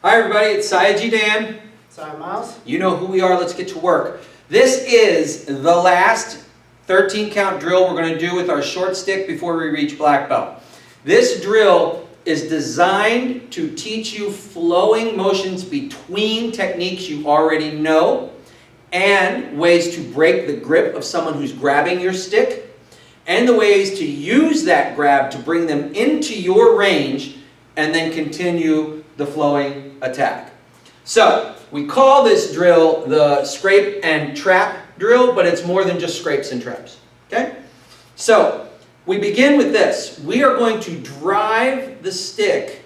Hi everybody, it's Sayaji Dan. Sorry, Miles. You know who we are, let's get to work. This is the last 13 count drill we're going to do with our short stick before we reach black belt. This drill is designed to teach you flowing motions between techniques you already know and ways to break the grip of someone who's grabbing your stick and the ways to use that grab to bring them into your range and then continue the flowing attack. So, we call this drill the scrape and trap drill, but it's more than just scrapes and traps. Okay? So, we begin with this. We are going to drive the stick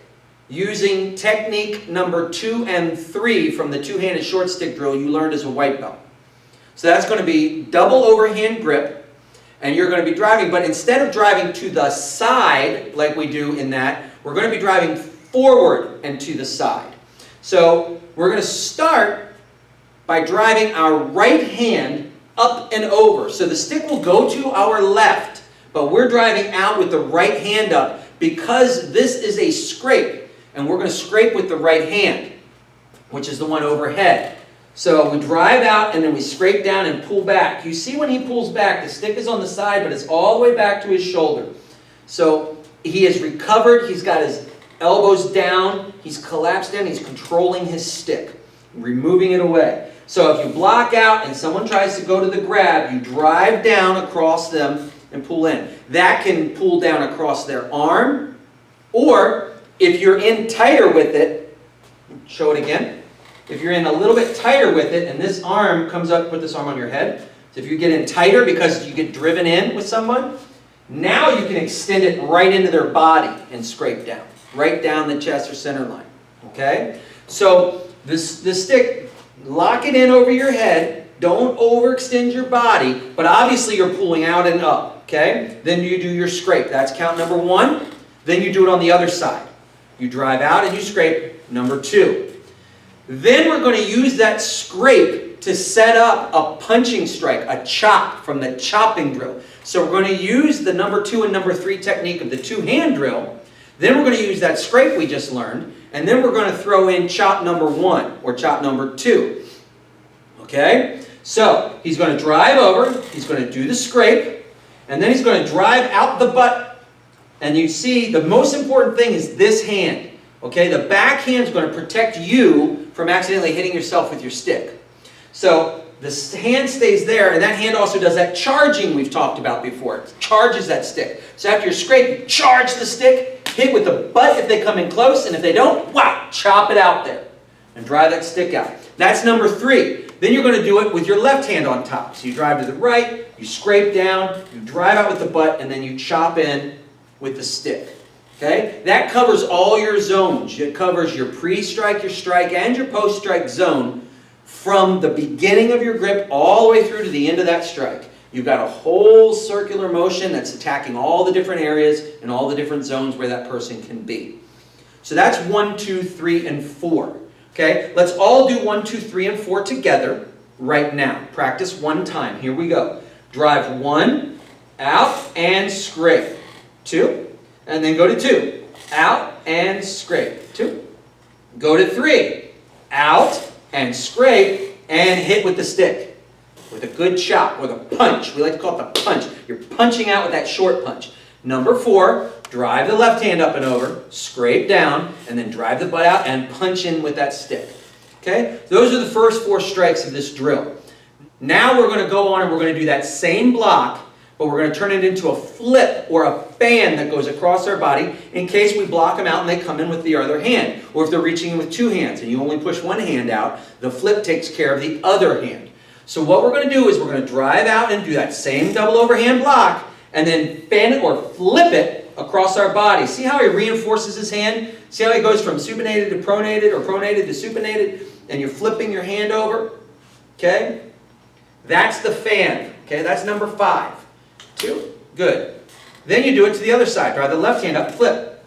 using technique number 2 and 3 from the two-handed short stick drill you learned as a white belt. So that's going to be double overhand grip, and you're going to be driving, but instead of driving to the side like we do in that, we're going to be driving forward and to the side. So we're going to start by driving our right hand up and over. So the stick will go to our left, but we're driving out with the right hand up because this is a scrape, and we're going to scrape with the right hand, which is the one overhead. So we drive out and then we scrape down and pull back. You see when he pulls back, the stick is on the side, but it's all the way back to his shoulder. So he is recovered, he's got his elbows down, he's collapsed in, he's controlling his stick, removing it away. So if you block out and someone tries to go to the grab, you drive down across them and pull in. That can pull down across their arm, or if you're in tighter with it, show it again. If you're in a little bit tighter with it and this arm comes up, put this arm on your head. So if you get in tighter because you get driven in with someone, now you can extend it right into their body and scrape down. Right down the chest or center line. Okay? So the stick, lock it in over your head. Don't overextend your body, but obviously you're pulling out and up. Okay? Then you do your scrape. That's count number 1. Then you do it on the other side. You drive out and you scrape number 2. Then we're going to use that scrape to set up a punching strike, a chop from the chopping drill. So we're going to use the number 2 and number 3 technique of the two-hand drill. Then we're going to use that scrape we just learned, and then we're going to throw in chop number 1 or chop number 2. Okay? So he's going to drive over, he's going to do the scrape, and then he's going to drive out the butt. And you see, the most important thing is this hand. Okay? The back hand is going to protect you from accidentally hitting yourself with your stick. So the hand stays there, and that hand also does that charging we've talked about before. It charges that stick. So after your scrape, you charge the stick, hit with the butt if they come in close, and if they don't, wow, chop it out there and drive that stick out. That's number 3. Then you're going to do it with your left hand on top. So you drive to the right, you scrape down, you drive out with the butt, and then you chop in with the stick. Okay? That covers all your zones. It covers your pre-strike, your strike, and your post-strike zone from the beginning of your grip all the way through to the end of that strike. You've got a whole circular motion that's attacking all the different areas and all the different zones where that person can be. So that's 1, 2, 3, and 4. Okay? Let's all do 1, 2, 3, and 4 together right now. Practice one time. Here we go. Drive 1, out, and scrape. 2, and then go to 2. Out, and scrape. 2. Go to 3. Out, and scrape, and hit with the stick. With a good chop, with a punch. We like to call it the punch. You're punching out with that short punch. Number 4, drive the left hand up and over, scrape down, and then drive the butt out and punch in with that stick. Okay? Those are the first 4 strikes of this drill. Now we're going to go on and we're going to do that same block, but we're going to turn it into a flip or a fan that goes across our body in case we block them out and they come in with the other hand. Or if they're reaching in with 2 hands and you only push one hand out, the flip takes care of the other hand. So what we're going to do is we're going to drive out and do that same double overhand block and then fan it or flip it across our body. See how he reinforces his hand? See how he goes from supinated to pronated or pronated to supinated and you're flipping your hand over? Okay? That's the fan. Okay, that's number 5. 2. Good. Then you do it to the other side. Drive the left hand up, flip.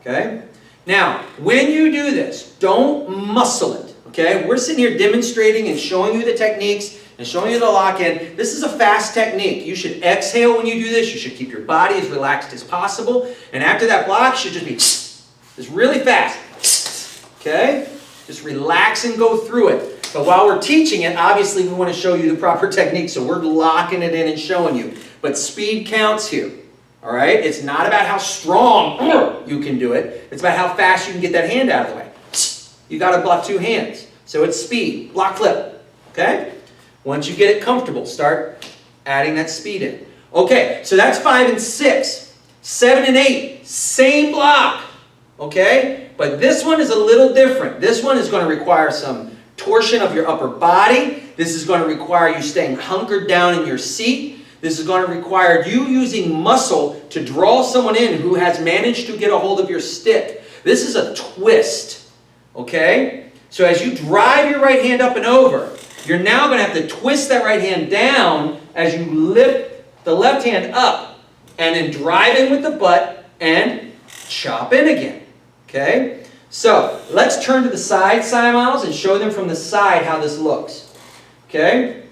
Okay? Now, when you do this, don't muscle it. Okay? We're sitting here demonstrating and showing you the techniques and showing you the lock-in. This is a fast technique. You should exhale when you do this. You should keep your body as relaxed as possible. And after that block, you should just be just really fast. Okay? Just relax and go through it. But while we're teaching it, obviously we want to show you the proper technique, so we're locking it in and showing you. But speed counts here. All right? It's not about how strong you can do it. It's about how fast you can get that hand out of the way. You got to block two hands. So it's speed. Block flip. Okay? Once you get it comfortable, start adding that speed in. Okay, so that's 5 and 6. 7 and 8, same block. Okay? But this one is a little different. This one is going to require some torsion of your upper body. This is going to require you staying hunkered down in your seat. This is going to require you using muscle to draw someone in who has managed to get a hold of your stick. This is a twist. Okay? So as you drive your right hand up and over, you're now going to have to twist that right hand down as you lift the left hand up and then drive in with the butt and chop in again. Okay? So, let's turn to the side, Miles, and show them from the side how this looks. Okay?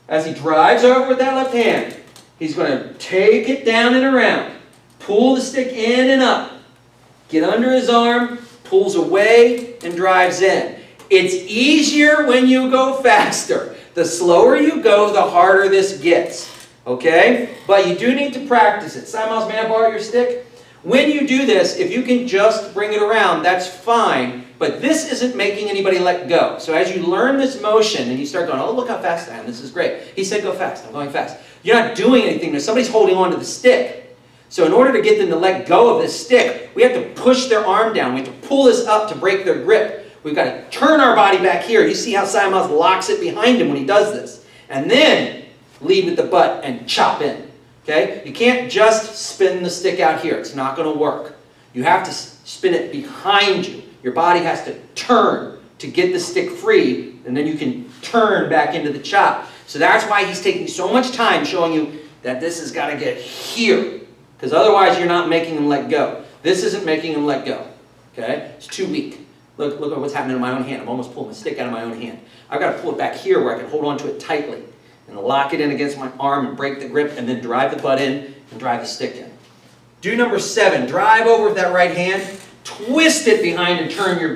As he drives over with that left hand, he's going to take it down and around. Pull the stick in and up. Get under his arm, pulls away, and drives in. It's easier when you go faster. The slower you go, the harder this gets. Okay? But you do need to practice it. Miles, may I borrow your stick? When you do this, if you can just bring it around, that's fine. But this isn't making anybody let go. So as you learn this motion and you start going, oh, look how fast I am. This is great. He said go fast. I'm going fast. You're not doing anything. Somebody's holding on to the stick. So in order to get them to let go of this stick, we have to push their arm down. We have to pull this up to break their grip. We've got to turn our body back here. You see how Miles locks it behind him when he does this. And then lead with the butt and chop in. Okay? You can't just spin the stick out here. It's not going to work. You have to spin it behind you. Your body has to turn to get the stick free, and then you can turn back into the chop. So that's why he's taking so much time showing you that this has got to get here. Because otherwise you're not making him let go. This isn't making him let go. Okay? It's too weak. Look at what's happening in my own hand. I'm almost pulling the stick out of my own hand. I've got to pull it back here where I can hold on to it tightly and lock it in against my arm and break the grip and then drive the butt in and drive the stick in. Do number 7. Drive over with that right hand. Twist it behind and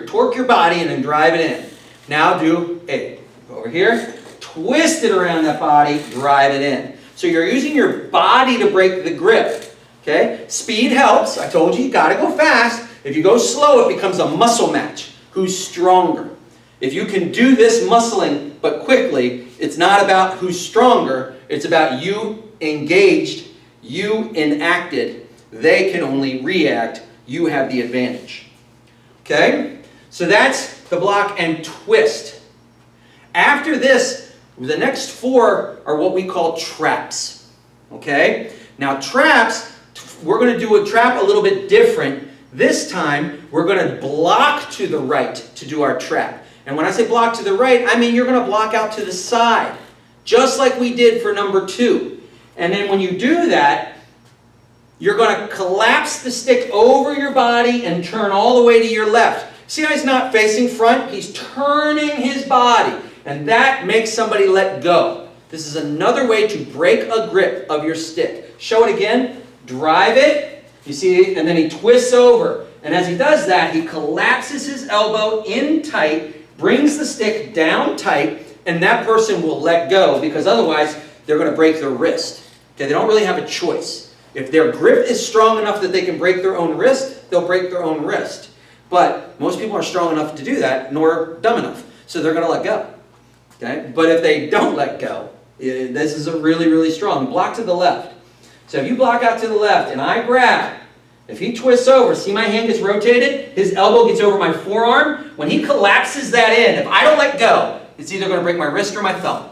torque your body and then drive it in. Now do 8. Go over here. Twist it around that body. Drive it in. So you're using your body to break the grip. Okay? Speed helps. I told you got to go fast. If you go slow, it becomes a muscle match. Who's stronger? If you can do this muscling but quickly, it's not about who's stronger. It's about you engaged, you enacted. They can only react. You have the advantage. Okay? So that's the block and twist. After this, the next 4 are what we call traps. Okay? Now traps, we're going to do a trap a little bit different. This time, we're going to block to the right to do our trap. And when I say block to the right, I mean you're going to block out to the side, just like we did for number 2. And then when you do that, you're going to collapse the stick over your body and turn all the way to your left. See how he's not facing front? He's turning his body. And that makes somebody let go. This is another way to break a grip of your stick. Show it again. Drive it. You see, and then he twists over. And as he does that, he collapses his elbow in tight, brings the stick down tight, and that person will let go because otherwise they're going to break their wrist. Okay, they don't really have a choice. If their grip is strong enough that they can break their own wrist, they'll break their own wrist. But most people aren't strong enough to do that, nor dumb enough. So they're going to let go. Okay? But if they don't let go, this is a really, really strong block to the left. So if you block out to the left and I grab, if he twists over, see my hand gets rotated, his elbow gets over my forearm. When he collapses that in, if I don't let go, it's either going to break my wrist or my thumb.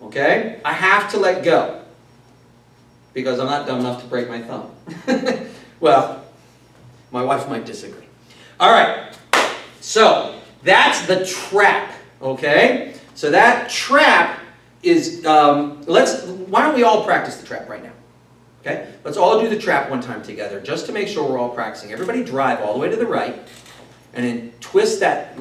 Okay? I have to let go because I'm not dumb enough to break my thumb. Well, my wife might disagree. All right. So that's the trap. Okay? So that trap is, why don't we all practice the trap right now? Okay? Let's all do the trap one time together just to make sure we're all practicing. Everybody drive all the way to the right and then twist that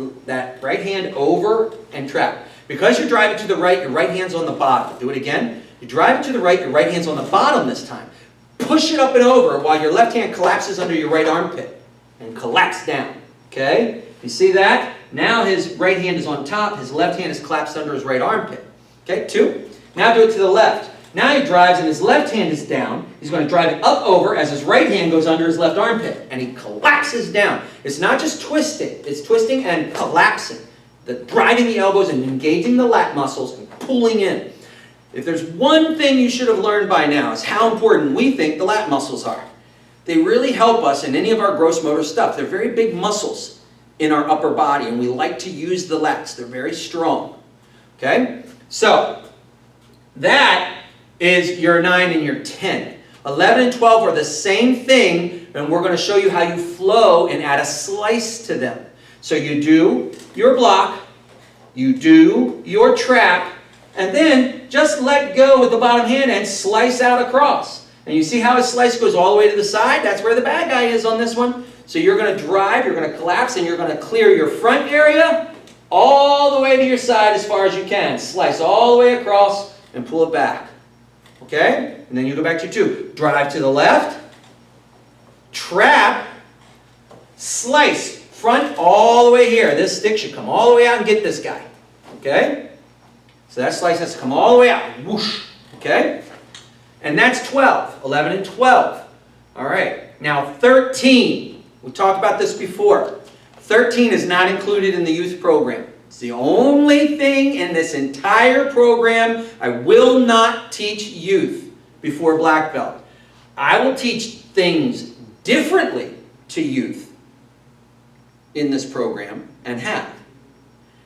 right hand over and trap. Because you're driving to the right, your right hand's on the bottom. Do it again. You drive it to the right, your right hand's on the bottom this time. Push it up and over while your left hand collapses under your right armpit. and collapse down. Okay? You see that? Now his right hand is on top, his left hand is collapsed under his right armpit. Okay, 2. Now do it to the left. Now he drives and his left hand is down. He's going to drive it up over as his right hand goes under his left armpit. And he collapses down. It's not just twisting. It's twisting and collapsing. Driving the elbows and engaging the lat muscles and pulling in. If there's one thing you should have learned by now, is how important we think the lat muscles are. They really help us in any of our gross motor stuff. They're very big muscles in our upper body, and we like to use the lats. They're very strong. Okay? So, that is your 9 and your 10. 11 and 12 are the same thing, and we're going to show you how you flow and add a slice to them. So you do your block, you do your trap, and then just let go with the bottom hand and slice out across. And you see how his slice goes all the way to the side? That's where the bad guy is on this one. So you're going to drive, you're going to collapse, and you're going to clear your front area all the way to your side as far as you can. Slice all the way across and pull it back. Okay? And then you go back to 2. Drive to the left, trap, slice, front all the way here. This stick should come all the way out and get this guy. Okay? So that slice has to come all the way out. Whoosh. Okay? And that's 12. 11 and 12. All right. Now 13. We talked about this before. 13 is not included in the youth program. It's the only thing in this entire program I will not teach youth before black belt. I will teach things differently to youth in this program and have.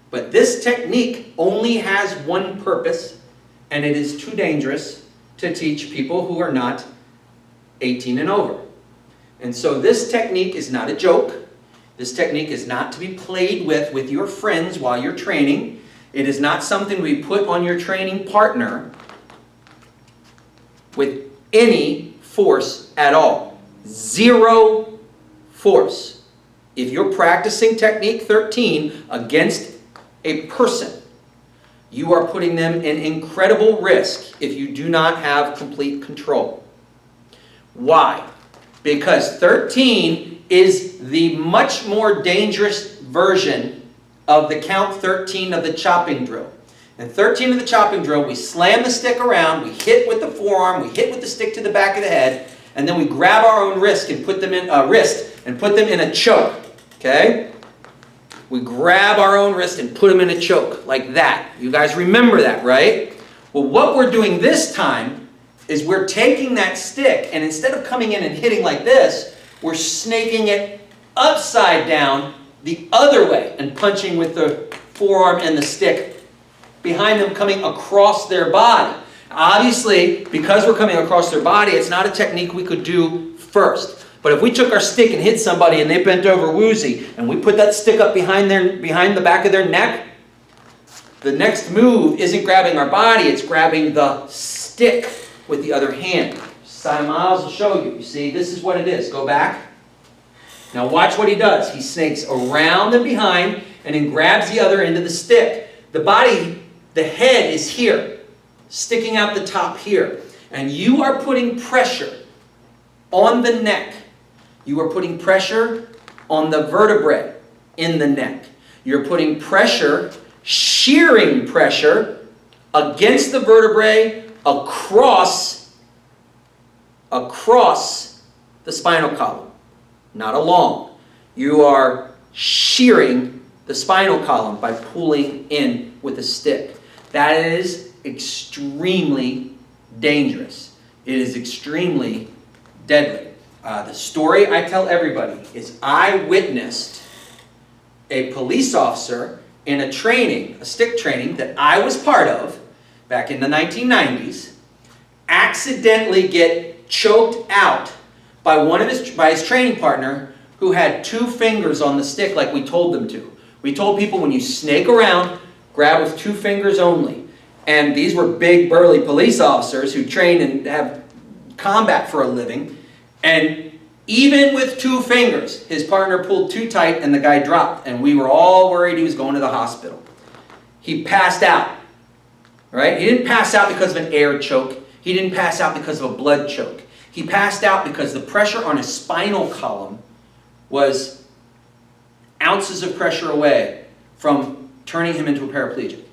But this technique only has one purpose, and it is too dangerous to teach people who are not 18 and over. And so this technique is not a joke. This technique is not to be played with your friends while you're training. It is not something we put on your training partner with any force at all. 0 force. If you're practicing technique 13 against a person, you are putting them in incredible risk if you do not have complete control. Why? Because 13 is the much more dangerous version of the count 13 of the chopping drill. In 13 of the chopping drill, we slam the stick around, we hit with the forearm, we hit with the stick to the back of the head, and then we grab our own wrist and put them in a choke. Okay? We grab our own wrist and put them in a choke, like that. You guys remember that, right? Well, what we're doing this time is we're taking that stick, and instead of coming in and hitting like this, we're snaking it upside down the other way and punching with the forearm and the stick behind them, coming across their body. Obviously, because we're coming across their body, it's not a technique we could do first. But if we took our stick and hit somebody and they bent over woozy, and we put that stick up behind the back of their neck, the next move isn't grabbing our body, it's grabbing the stick with the other hand. Simon Miles will show you. You see, this is what it is. Go back. Now watch what he does. He snakes around and behind and then grabs the other end of the stick. The body, the head is here, sticking out the top here. And you are putting pressure on the neck. You are putting pressure on the vertebrae in the neck. You're putting pressure, shearing pressure, against the vertebrae across the spinal column, not along. You are shearing the spinal column by pulling in with a stick. That is extremely dangerous. It is extremely deadly. The story I tell everybody is I witnessed a police officer in a stick training that I was part of back in the 1990s, accidentally get choked out by his training partner who had 2 fingers on the stick like we told them to. We told people when you snake around, grab with 2 fingers only. And these were big, burly police officers who train and have combat for a living. And even with 2 fingers, his partner pulled too tight and the guy dropped. And we were all worried he was going to the hospital. He passed out. Right? He didn't pass out because of an air choke. He didn't pass out because of a blood choke. He passed out because the pressure on his spinal column was ounces of pressure away from turning him into a paraplegic.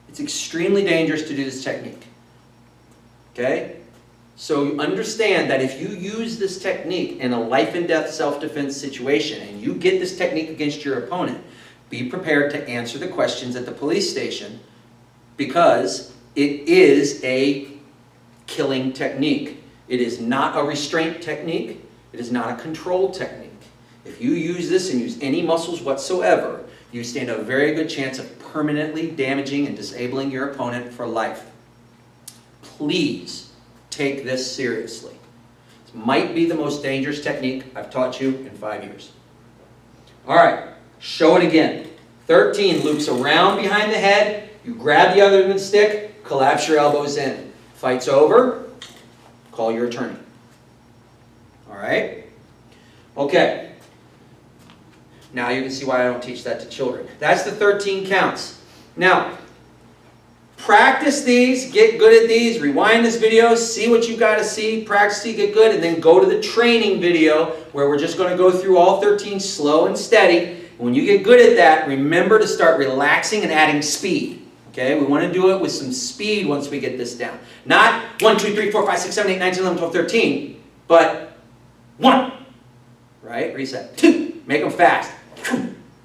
It's extremely dangerous to do this technique. Okay? So understand that if you use this technique in a life and death self-defense situation and you get this technique against your opponent, be prepared to answer the questions at the police station, because it is a killing technique. It is not a restraint technique. It is not a control technique. If you use this and use any muscles whatsoever, you stand a very good chance of permanently damaging and disabling your opponent for life. Please take this seriously. This might be the most dangerous technique I've taught you in 5 years. All right, show it again. 13 loops around behind the head. You grab the other end of the stick, collapse your elbows in. Fight's over, call your attorney. All right? Okay. Now you can see why I don't teach that to children. That's the 13 counts. Now, practice these, get good at these, rewind this video, see what you got to see, practice it, get good, and then go to the training video where we're just going to go through all 13 slow and steady. And when you get good at that, remember to start relaxing and adding speed. Okay, we want to do it with some speed once we get this down. Not 1, 2, 3, 4, 5, 6, 7, 8, 9, 10, 11, 12, 13, but 1, right? Reset. 2, make them fast,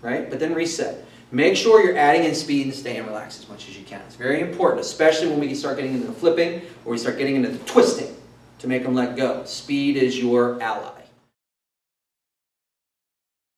right? But then reset. Make sure you're adding in speed and staying relaxed as much as you can. It's very important, especially when we start getting into the flipping or we start getting into the twisting, to make them let go. Speed is your ally.